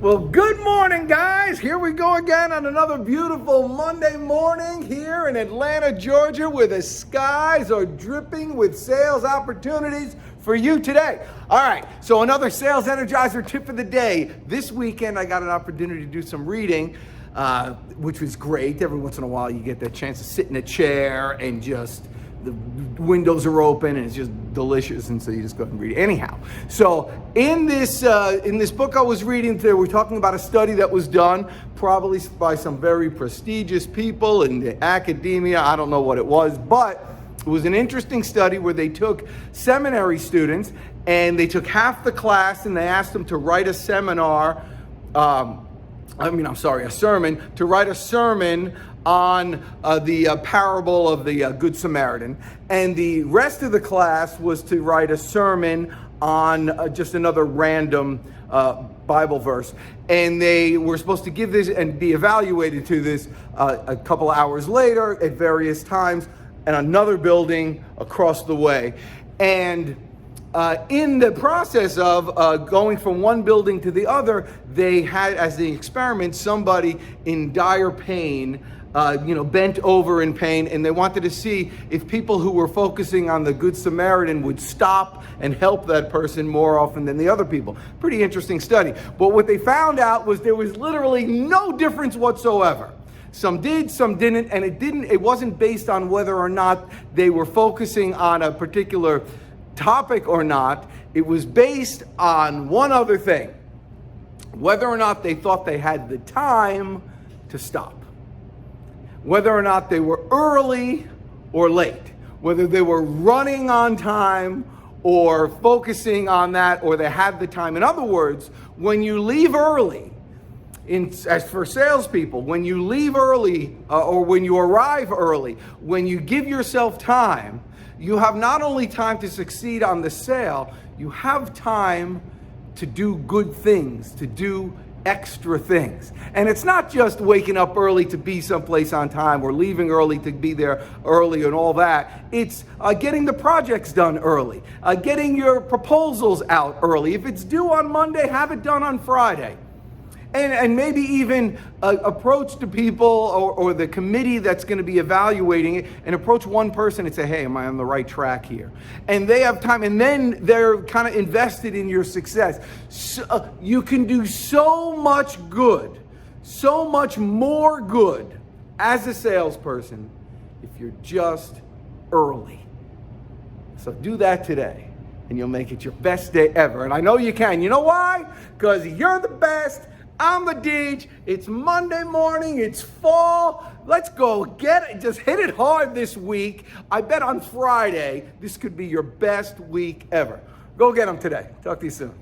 Well, good morning, guys. Here we go again on another beautiful Monday morning here in Atlanta, Georgia, where the skies are dripping with sales opportunities for you today. All right, so another Sales Energizer tip of the day. This weekend, I got an opportunity to do some reading, which was great. Every once in a while, you get that chance to sit in a chair and just the windows are open and it's just delicious, and so you just go ahead and read it. Anyhow, so in this book I was reading today, we're talking about a study that was done probably by some very prestigious people in the academia. I don't know what it was, but it was an interesting study where they took seminary students and they took half the class and they asked them to write a sermon, to write a sermon on the parable of the Good Samaritan. And the rest of the class was to write a sermon on just another random Bible verse. And they were supposed to give this and be evaluated to this a couple hours later at various times in another building across the way. And in the process of going from one building to the other, they had, as the experiment, somebody in dire pain, bent over in pain, and they wanted to see if people who were focusing on the Good Samaritan would stop and help that person more often than the other people. Pretty interesting study. But what they found out was there was literally no difference whatsoever. Some did, some didn't, and it wasn't based on whether or not they were focusing on a particular topic or not. It was based on one other thing: whether or not they thought they had the time to stop. Whether or not they were early or late, whether they were running on time or focusing on that, or they had the time. In other words, when you leave early, as for salespeople, when you leave early or when you arrive early, when you give yourself time, you have not only time to succeed on the sale, you have time to do good things, to do extra things. And it's not just waking up early to be someplace on time or leaving early to be there early and all that. It's getting the projects done early, getting your proposals out early. If it's due on Monday, have it done on Friday. And maybe even approach the people or the committee that's going to be evaluating it, and approach one person and say, hey, am I on the right track here? And they have time, and then they're kind of invested in your success. So, you can do so much good, so much more good as a salesperson if you're just early. So do that today, and you'll make it your best day ever. And I know you can. You know why? Because you're the best. I'm the Deej. It's Monday morning. It's fall. Let's go get it. Just hit it hard this week. I bet on Friday, this could be your best week ever. Go get them today. Talk to you soon.